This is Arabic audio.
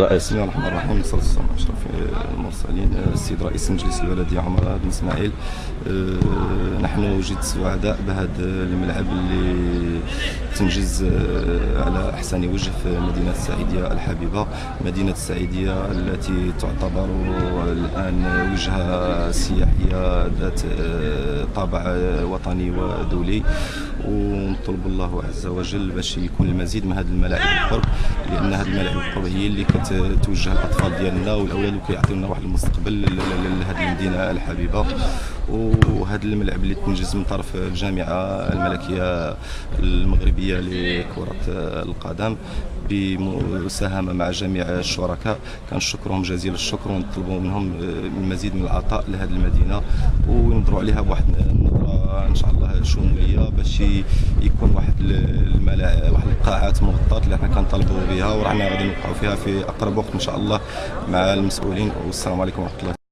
بسم الله الرحمن الرحيم، والصلاة والسلام على أشرف المرسلين. السيد رئيس المجلس البلدي عمر بن إسماعيل، نحن جد سعداء بهذا الملعب اللي تنجز على أحسن وجه في مدينة السعيدية الحبيبة، مدينة السعيدية التي تعتبر الآن وجهة سياحية ذات طابع وطني ودولي، ونطلب الله عز وجل باش يكون المزيد من هذه الملاعب القرب، لأن هذه الملاعب القرب هي اللي كتوجه الأطفال ديالنا والأولاد وكيعطيونا واحد المستقبل لهذه المدينة الحبيبة. وهذا الملعب اللي تنجز من طرف الجامعة الملكية المغربية لكرة القدم بمساهمة مع جميع الشركاء، كنشكرهم جزيل الشكر ونطلبوا منهم المزيد من العطاء لهذه المدينة، وننظروا عليها بواحد النظرة ان شاء الله شمولية، باش يكون واحد الملاعب، واحد القاعات مغطاة اللي حنا كنطالبوا بها، ورانا غادي نوقعوا فيها في اقرب وقت ان شاء الله مع المسؤولين. والسلام عليكم ورحمة الله.